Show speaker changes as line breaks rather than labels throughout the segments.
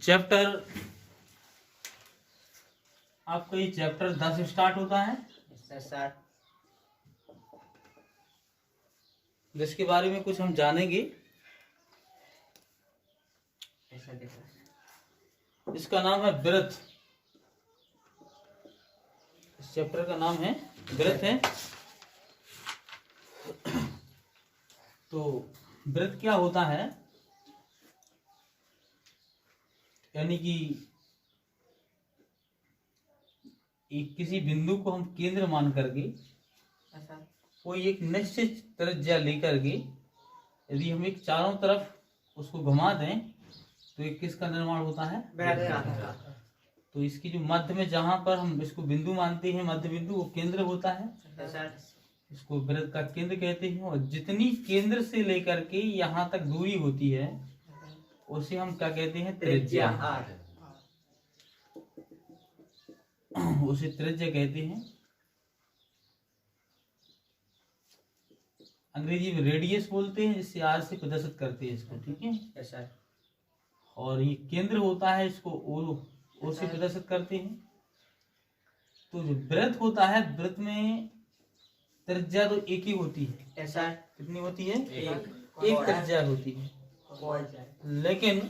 Chapter आपका ये chapter 10 start होता है
सर।
जिसके बारे में कुछ हम जानेंगे। इसका नाम है व्रत। इस चैप्टर का नाम है व्रत है। तो व्रत क्या होता है, यानी कि एक किसी बिंदु को हम केंद्र मान करके कोई एक निश्चित त्रिज्या लेकर के यदि हम एक चारों तरफ उसको घुमा दें तो एक किसका निर्माण होता है, तो इसकी जो मध्य में जहां पर हम इसको बिंदु मानते हैं, मध्य बिंदु, वो केंद्र होता है। इसको वृत्त का केंद्र कहते हैं। और जितनी केंद्र से लेकर के यहाँ तक दूरी होती है उसे हम क्या कहते हैं, त्रिज्या। उसे त्रिज्या कहते हैं। अंग्रेजी में रेडियस बोलते हैं, जिससे आर से प्रदर्शित करते हैं इसको, ठीक है। और ये केंद्र होता है, इसको ओ से प्रदर्शित करते हैं। तो जो वृत्त होता है, वृत्त में त्रिज्या तो एक ही होती है। कितनी होती है? एक त्रिज्या होती है। लेकिन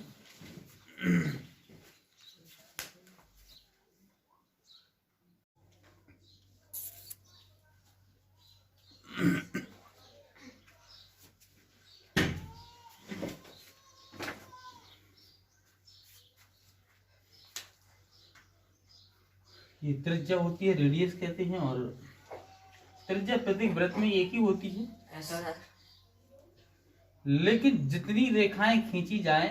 ये त्रिज्या होती है, रेडियस कहते हैं। और त्रिज्या प्रत्येक वृत्त में एक ही होती है। लेकिन जितनी रेखाएं खींची जाए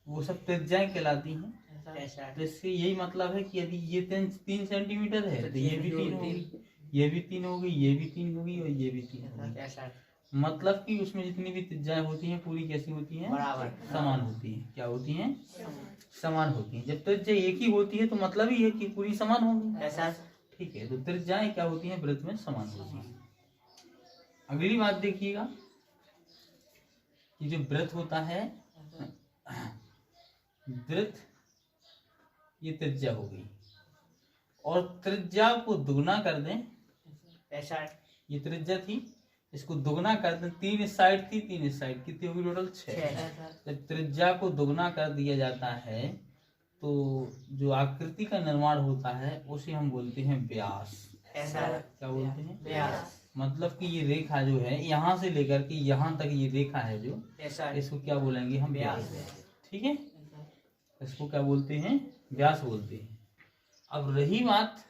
वो सब त्रिज्याएं कहलाती हैं। तो इससे यही मतलब है कि यदि ये 3 सेंटीमीटर है तो ये भी 3 होगी, ये भी 3 होगी, ये भी 3 होगी और ये भी 3 होगी। मतलब कि उसमें जितनी भी त्रिज्याएं होती हैं पूरी कैसी होती हैं, बराबर, समान होती हैं। क्या होती हैं? समान होती हैं। जब त्रिज्या एक ही होती है तो मतलब ही है कि पूरी समान होगी, ठीक है। तो त्रिज्याएं क्या होती हैं, वृत्त में समान होती हैं। अगली बात देखिएगा कि जो वृत्त होता है, वृत्त ये त्रिज्या हो गई और त्रिज्या को दुगना कर दें। ये त्रिज्या थी, इसको दुगना कर दें। 3 इस साइड थी, 3 इस साइड, कितनी होगी टोटल? 6। जब त्रिज्या को दुगना कर दिया जाता है तो जो आकृति का निर्माण होता है उसे हम बोलते हैं व्यास। क्या बोलते हैं? व्यास। मतलब कि ये रेखा जो है यहाँ से लेकर के यहाँ तक ये रेखा है जो, इसको क्या बोलेंगे हम? व्यास। ठीक है, इसको क्या बोलते हैं? व्यास बोलते हैं। अब रही बात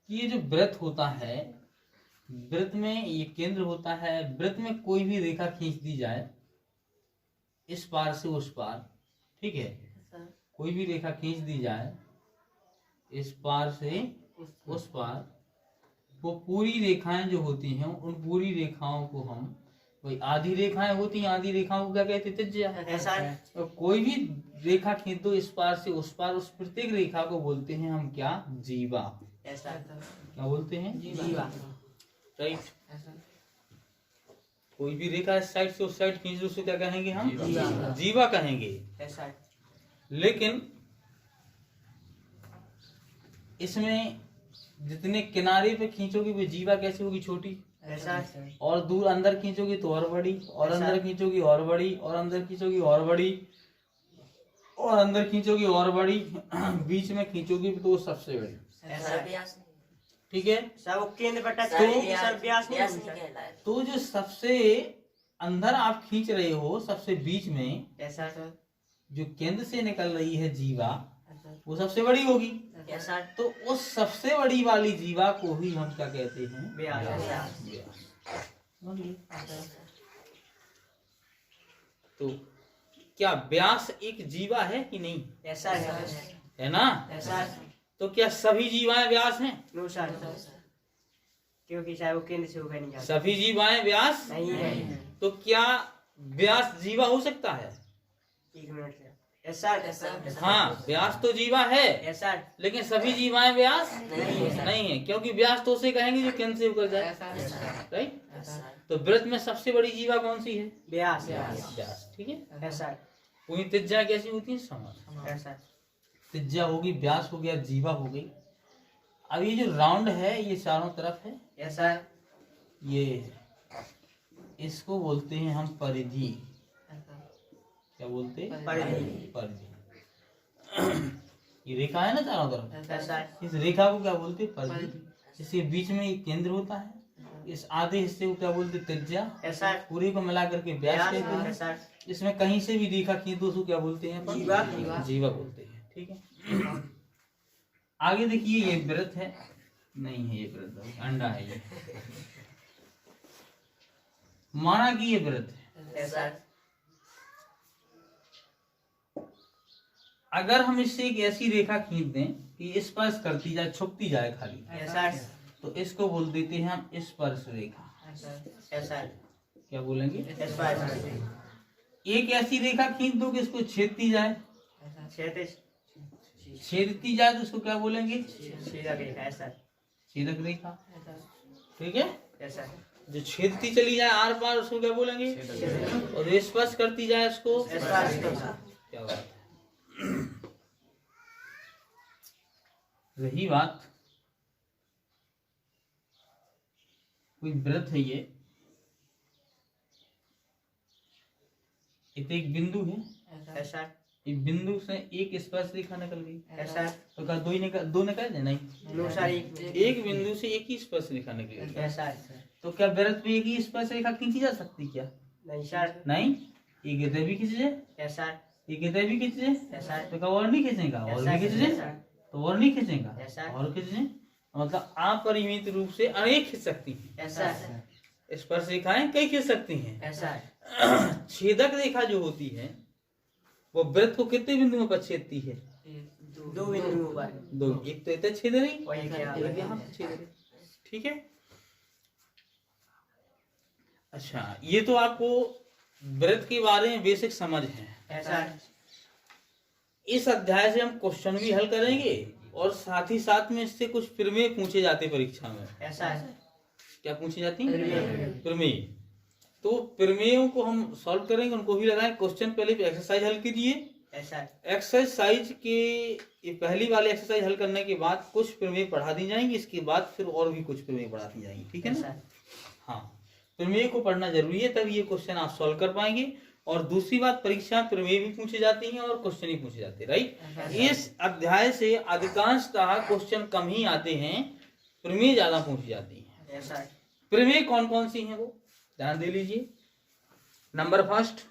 कि ये जो वृत्त होता है, वृत्त में ये केंद्र होता है। वृत्त में कोई भी रेखा खींच दी जाए इस पार से उस पार, ठीक है, कोई भी रेखा खींच दी जाए इस पार से उस पार, वो पूरी रेखाएं जो होती हैं उन पूरी रेखाओं को हम, कोई आधी रेखाएं होती हैं, आधी रेखाओं को क्या कहते हैं? त्रिज्या। और कोई भी रेखा खींच दो इस पार से उस पार, उस प्रत्येक रेखा को बोलते हैं हम क्या? जीवा। क्या बोलते हैं? जीवा। राइट। कोई भी रेखा इस साइड से उस साइड खींच दो, उसको क्या कहेंगे हम? जीवा कहेंगे। लेकिन इसमें जितने किनारे पे खींचोगे वो जीवा कैसे होगी? छोटी। और दूर अंदर खींचोगी तो और बड़ी, और अंदर खींचोगी और बड़ी, और अंदर खींचोगी और बड़ी, और अंदर खींचोगी और बड़ी, बीच में खींचोगी तो वो सबसे बड़ी, ठीक है। तो जो सबसे अंदर आप खींच रहे हो, सबसे बीच में जो केंद्र से निकल रही है जीवा, वो सबसे बड़ी होगी। तो उस सबसे बड़ी वाली जीवा को ही हम क्या कहते हैं? व्यास। तो क्या व्यास एक जीवा है कि नहीं?
ऐसा
है ना? तो क्या सभी जीवाएं व्यास हैं?
क्योंकि चाहे वो केंद्र से होकर नहीं जाता।
सभी जीवाएं व्यास
नहीं है।
तो क्या व्यास जीवा हो सकता है?
1 मिनट।
हाँ, व्यास तो जीवा है, लेकिन सभी जीवाएं व्यास नहीं है। क्योंकि व्यास तो उसे कहेंगे जो केंद्र से होकर जाए, राइट। तो वृत्त में सबसे बड़ी जीवा कौन सी है?
व्यास।
व्यास, ठीक है। पूरी त्रिज्या कैसी होती है? समान।
Yes sir.
त्रिज्या होगी, व्यास हो गया, जीवा हो गई। अब ये जो राउंड है ये चारों तरफ है,
यस सर।
ये इसको बोलते हैं हम परिधि। क्या बोलते हैं?
परिधि।
परिधि। ये रेखा है ना चारों तरफ,
यस सर।
इस रेखा को क्या बोलते हैं? परिधि। इसके बीच में एक केंद्र होता है, इस आधे हिस्से को क्या बोलते हैं? त्रिज्या।
Yes sir.
पूरे को मिला करके व्यास कहते हैं।
Yes sir.
इसमें कहीं से भी रेखा खींच दो उसको क्या बोलते हैं?
जीवा।
जीवा बोलते हैं। ठीक है, आगे देखिए, ये व्रत है, नहीं है ये व्रत, अंडा है ये। माना कि ये व्रत है,
यस सर।
अगर हम इससे एक ऐसी रेखा खींच दें कि स्पर्श करती जाए, छुपती जाए खाली,
यस सर।
तो इसको बोल देते हैं हम स्पर्श रेखा।
Yes sir.
क्या बोलेंगे?
Yes sir.
एक ऐसी रेखा खींच दो कि इसको छेदती जाए, छेदती जाए तो उसको क्या बोलेंगे?
छेदक रेखा। Yes sir.
छेदक रेखा। ठीक है,
यस सर।
जो छेदती चली जाए आर पार उसको क्या बोलेंगे? और जो स्पर्श करती जाए उसको
स्पर्श।
क्या बात है। रही बात, कोई व्रत है ये, एक बिंदु है,
यस सर।
एक बिंदु से एक स्पर्श रेखा निकल गई,
यस सर।
तो क्या दो निकल जाए? नहीं,
नो सर।
एक बिंदु से एक ही स्पर्श रेखा निकल गई।
Yes sir.
तो क्या व्रत पे एक ही स्पर्श रेखा खींची जा सकती? क्या
नहीं सर।
नहीं? एक इधर भी खींच जाए,
यस सर।
एक इधर भी खींच जाए,
यस सर।
तो क्या और नहीं खींचेगा? और भी खींच जाए तो और नहीं खींचेगा,
यस सर।
और खींच जाए, मतलब अपरिमित रूप से अनेक खींच सकती हैं।
Yes sir.
स्पर्श रेखाएं कई खींच सकती हैं।
Yes sir.
छेदक रेखा जो होती है वो वृत्त को कितने बिंदुओं पर छेदती है?
दो बिंदुओं पर।
दो, एक तो इधर छेद रही,
और एक यहाँ पर।
एक यहाँ पर छेद रही। ठीक है, अच्छा, ये तो आपको वृत्त के बारे में बेसिक समझ है।
Yes sir.
इस अध्याय से हम क्वेश्चन भी हल करेंगे और साथ ही साथ में इससे कुछ प्रमेय पूछे जाते परीक्षा में।
Yes sir.
क्या पूछी जाती है?
प्रमेय।
प्रमेय। तो प्रमेयों को हम सॉल्व करेंगे, उनको भी लगाएं। क्वेश्चन पहले एक्सरसाइज हल कीजिए।
Yes sir.
एक्सरसाइज के ये पहली वाली एक्सरसाइज हल करने के बाद कुछ प्रमेय पढ़ा दी जाएंगी, इसके बाद फिर और भी कुछ प्रमेय पढ़ा दी जाएंगी। ठीक है
यस
ना?
सर।
हाँ, प्रमेय को पढ़ना जरूरी है, तभी ये क्वेश्चन आप सॉल्व कर पाएंगे। और दूसरी बात, परीक्षा में प्रमेय भी पूछी जाती हैं और क्वेश्चन ही पूछे जाते हैं, राइट। इस अध्याय से अधिकांशतः क्वेश्चन कम ही आते हैं, प्रमेय ज्यादा पूछी जाती हैं।
Yes sir.
प्रमेय कौन कौन सी हैं वो ध्यान दे लीजिए। नंबर फर्स्ट,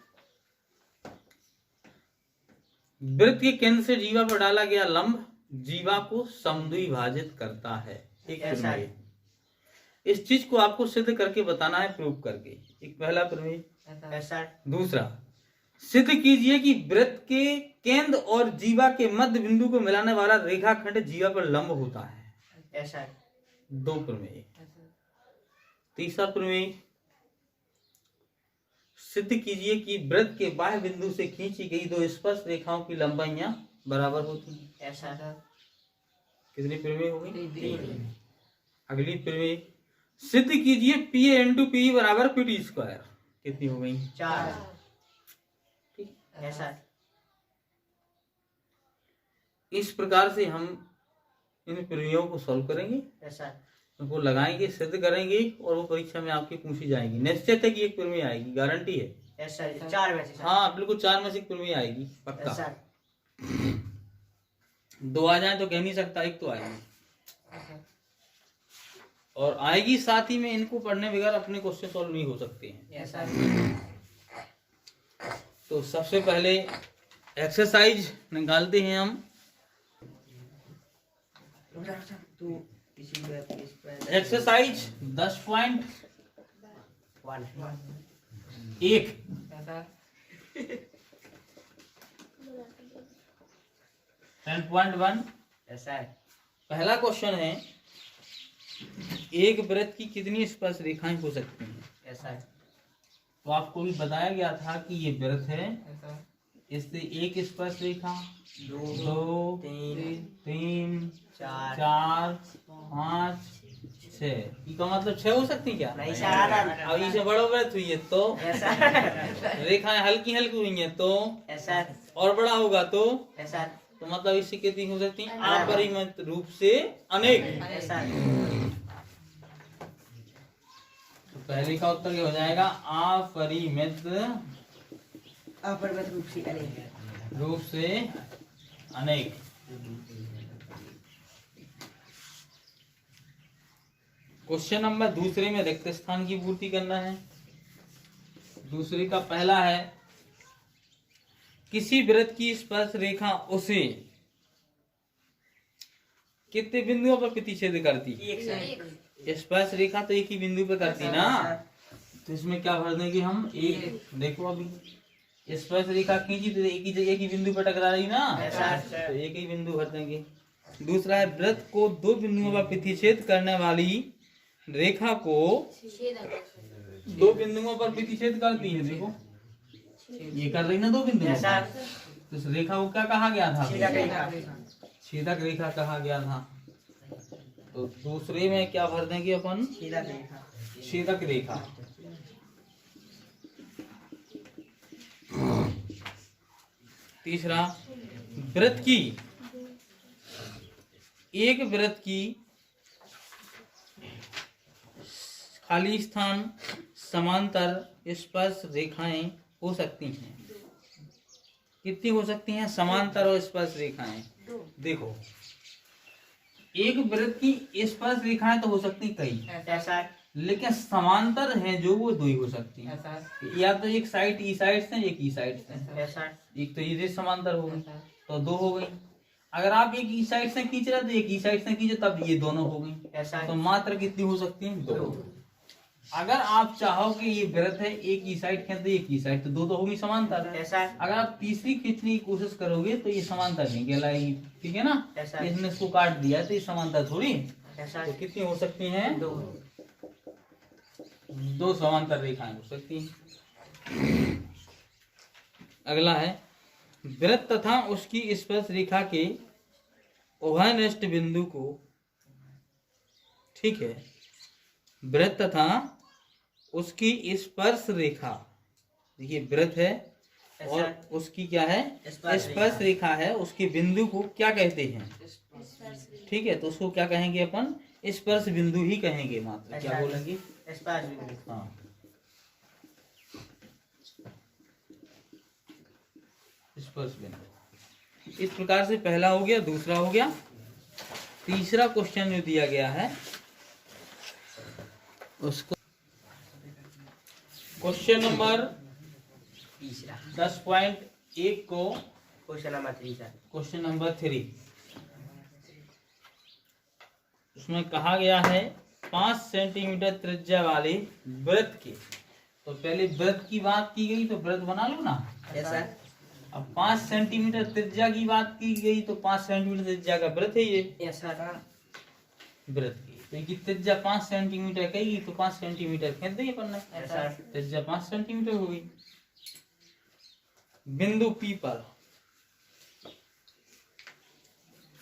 वृत्त के केंद्र से जीवा पर डाला गया लंब जीवा को समद्विभाजित करता है। एक
Yes,
प्रमेय, इस चीज को आपको सिद्ध करके बताना है, प्रूव करके। एक पहला प्रमेय।
Yes sir.
दूसरा, सिद्ध कीजिए कि वृत्त के केंद्र और जीवा के मध्य बिंदु को मिलाने वाला रेखाखंड जीवा पर लंब होता है।
Yes sir.
दो प्रमेय। तीसरा प्रमेय, सिद्ध कीजिए कि वृत्त के बाह्य बिंदु से खींची गई दो स्पर्श रेखाओं की लंबाइयां बराबर होती हैं।
Yes sir.
कितनी प्रमेय हो गई?
3।
अगली प्रमेय, सिद्ध कीजिए पी इंटू पी बराबर पी टी स्क्वायर। कितनी हो गई?
4।
ठीक।
Yes sir.
इस प्रकार से हम इन प्रमेयों को सॉल्व करेंगे,
यस सर।
उनको लगाएंगे, सिद्ध करेंगे और वो परीक्षा में आपकी पूछी जाएगी। निश्चित है कि एक प्रमेय आएगी, गारंटी है।
Yes sir. 4 में से सर।
हाँ बिल्कुल, 4 में से एक प्रमेय आएगी
यस
पक्का।
सर।
2 आ जाए तो कह नहीं सकता, एक तो आएगी और आएगी। साथ ही में इनको पढ़ने बगैर अपने क्वेश्चन सॉल्व नहीं हो सकते हैं।
Yes sir.
तो सबसे पहले एक्सरसाइज निकालते हैं हम। एक्सरसाइज 10.1 10.1।
Yes sir.
पहला क्वेश्चन है, एक वृत्त की कितनी स्पर्श रेखाएं हो सकती हैं?
Yes sir.
तो आपको भी बताया गया था कि ये वृत्त है, इससे एक स्पर्श रेखा,
2
2
3
3
4
4 5 6 इसका मतलब 6 हो सकती क्या?
नहीं सर।
अब इसे बड़ो वृत्त हुई है तो
यस सर।
रेखाएं हल्की हल्की हुई हैं तो
यस सर।
और बड़ा होगा तो
यस सर।
मतलब इससे कितनी हो सकती है? अपरिमित रूप से अनेक।
Yes sir.
तो पहले का उत्तर क्या हो जाएगा? अपरिमित
अपरिमित रूप से अनेक।
रूप से अनेक। क्वेश्चन नंबर दूसरे में रिक्त स्थान की पूर्ति करना है। दूसरे का पहला है, किसी वृत्त की स्पर्श रेखा उसे कितने बिंदुओं पर प्रतिच्छेद करती?
एक सर।
स्पर्श रेखा तो एक ही बिंदु पे करती ना, तो इसमें क्या भर देंगे हम? एक। देखो अभी स्पर्श रेखा खींची तो एक ही बिंदु पर टकरा रही ना, तो एक ही बिंदु भर देंगे। दूसरा है, वृत्त को 2 बिंदुओं पर प्रतिच्छेद करने वाली रेखा को 2 बिंदुओं पर प्रतिच्छेद करती है। देखो ये कर रही ना 2 बिंदुओं
यस सर।
तो इस रेखा को क्या कहा गया था?
छेदक रेखा।
छेदक रेखा कहा गया था। तो दूसरे में क्या भर देंगे अपन?
छेदक रेखा।
छेदक रेखा। तीसरा, वृत्त की एक वृत्त की खाली स्थान समांतर स्पर्श रेखाएं हो सकती हैं। कितनी हो सकती हैं? समांतर और स्पर्श रेखाएं। देखो एक वृत्त की स्पर्श रेखाएं तो हो सकती कई,
यस सर।
लेकिन समांतर हैं जो वो 2 ही हो सकती हैं। या तो एक साइड ई साइड से, एक ई साइड से।
Yes sir.
एक तो ये समांतर हो गई तो 2 हो गई। अगर आप एक ई साइड से खींच रहे तो एक ई साइड से खींचे तब ये दोनों हो गई।
Yes sir.
तो मात्र कितनी हो सकती है? 2। अगर आप चाहो कि ये वृत्त है एक ई साइड खींच तो एक ई साइड, तो 2 तो होगी समांतर।
Yes sir.
अगर आप तीसरी खींचने की कोशिश करोगे तो ये समांतर नहीं कहलाएगी, ठीक है ना?
Yes sir.
इसने इसको काट दिया तो ये समांतर थोड़ी।
यस
तो
सर।
कितनी हो सकती हैं?
2।
2 समांतर रेखाएं हो सकती हैं। अगला है, वृत्त तथा उसकी स्पर्श रेखा के उभयनिष्ठ बिंदु को, ठीक है, वृत्त तथा उसकी स्पर्श रेखा, देखिए वृत्त है और उसकी क्या है? स्पर्श रेखा है, उसके बिंदु को क्या कहते हैं? ठीक है, तो उसको क्या कहेंगे अपन? स्पर्श बिंदु ही कहेंगे मात्र। क्या बोलेंगे?
स्पर्श बिंदु।
हाँ, स्पर्श बिंदु। इस प्रकार से पहला हो गया, दूसरा हो गया। तीसरा क्वेश्चन जो दिया गया है उसको क्वेश्चन नंबर
तीसरा
10.1 को
question number 3 sir.
Question number 3 उसमें कहा गया है 5 सेंटीमीटर त्रिज्या वाले वृत्त के। तो पहले वृत्त की बात की गई तो वृत्त बना लो ना।
Yes sir.
अब 5 सेंटीमीटर त्रिज्या की बात की गई तो 5 सेंटीमीटर त्रिज्या का वृत्त है ये
यस सर।
वृत्त की। तो ये त्रिज्या 5 सेंटीमीटर कही तो 5 सेंटीमीटर खींच देंगे अपन ने।
Yes sir.
त्रिज्या 5 सेंटीमीटर हो गई। बिंदु P पर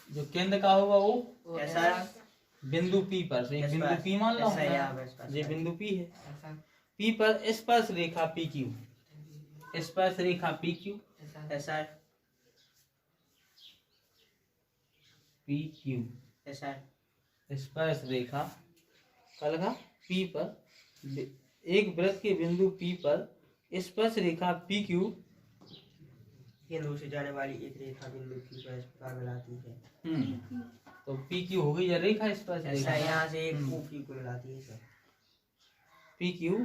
जो केंद्र का होगा वो
यस सर।
बिंदु P पर, तो एक बिंदु P मान लो,
यस सर, यहाँ पर स्पर्श
ये बिंदु P है। P पर स्पर्श रेखा PQ, स्पर्श रेखा PQ,
yes sir.
PQ
yes sir.
स्पर्श रेखा का लगा P पर एक वृत्त के बिंदु P पर स्पर्श रेखा PQ
केंद्र से जाने वाली एक रेखा बिंदु P पर इस प्रकार मिलाती है।
तो PQ हो गई या रेखा स्पर्श
ऐसा
रेखा।
यहाँ से एक P को मिलाती है सर।
PQ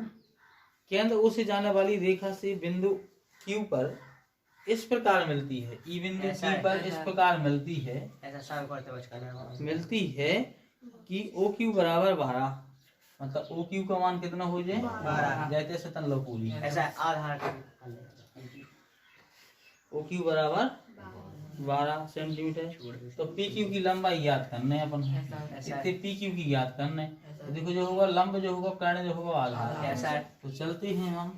केंद्र O से जाने वाली रेखा से बिंदु Q पर इस प्रकार मिलती है। ई बिंदु
ऐसा
P पर
है।
इस प्रकार मिलती है,
ऐसा शाम करते बचकाना
मिलती है कि OQ बराबर 12, मतलब OQ का मान कितना हो जाए
12।
जैसे सतन लो पूरी।
ऐसा आधार का
OQ बराबर 12 सेंटीमीटर। तो PQ की लंबाई याद करने अपन, इतने PQ की याद करने। तो देखो जो होगा लंब जो होगा कर्ण जो होगा आधार।
ऐसा है।
तो चलते हैं हम।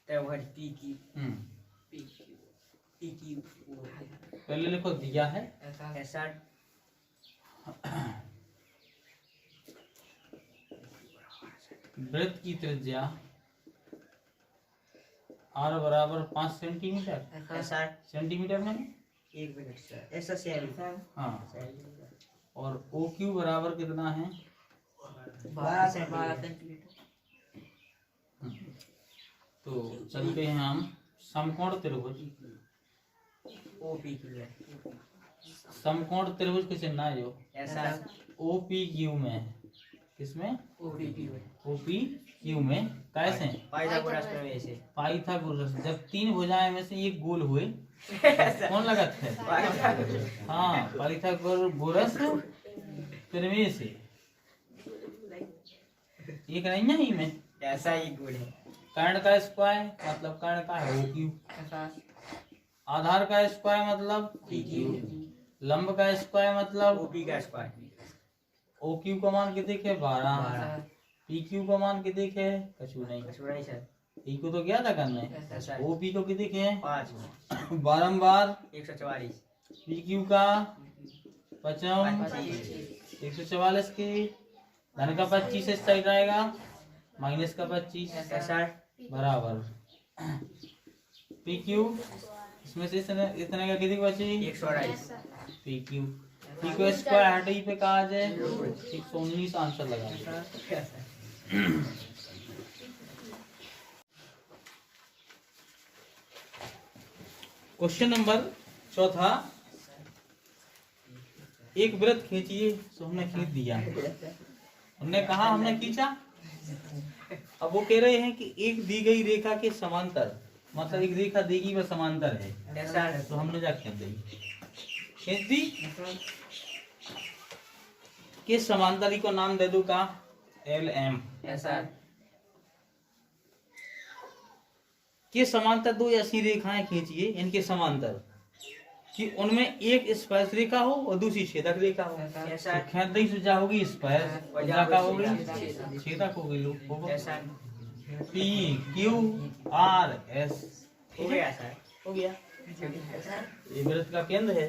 तो वह PQ
पहले लिखो दिया है
ऐसा
वृत्त की त्रिज्या r बराबर 5 सेंटीमीटर।
SR
सेंटीमीटर में
1 मिनट सर, ऐसा सेम
हाँ। और OQ बराबर कितना है?
12 सेंटीमीटर।
तो चलते हैं हम समकोण त्रिभुज।
OP की है
समकोण त्रिभुज के चिन्ह है जो
SR
OPQ में, किसमें?
OPQ है
OPQ में कैसे?
पाइथागोरस प्रमेय से।
पाइथागोरस। जब 3 भुजाएं में से एक गोल हुए कौन लगत है? हाँ, पाइथागोरस प्रमेय से। एक नहीं है ही में
ऐसा ही गुण है।
कर्ण का स्क्वायर मतलब कर्ण का है OQ। आधार का स्क्वायर मतलब
PQ।
लंब का स्क्वायर मतलब
OP का स्क्वायर।
OQ का मान कितने के? 12। PQ का मान कितने के? कछु नहीं।
सर
PQ तो क्या था करने।
SR
OP को कितने के?
5
बारंबार
144
PQ का पचम 144 के धन का 25 इस साइड आएगा, माइनस का 25
SR
बराबर PQ। इसमें से इतने का कितनी बची?
128
PQ स्क्वायर हटाई पे कहा आ जाए 119 आंसर लगा। क्वेश्चन नंबर 4, एक वृत्त खींचिए। तो हमने खींच दिया, हमने कहा हमने खींचा। अब वो कह रहे हैं कि एक दी गई रेखा के समांतर, मतलब एक रेखा देगी वह समांतर है, तो हमने क्या खींच दी? खींच दी। किस समांतरी को नाम दे दो का? LM। किस समांतर दो ऐसी रेखाएं खींचिए इनके समांतर कि उनमें एक स्पर्श रेखा हो और दूसरी छेदक रेखा हो। तो खींच दी सुझा होगी स्पर्श, क्या का होगी? छेदक हो गई। लोग PQRS
हो गया सर।
हो गया। ये वृत्त का केंद्र है।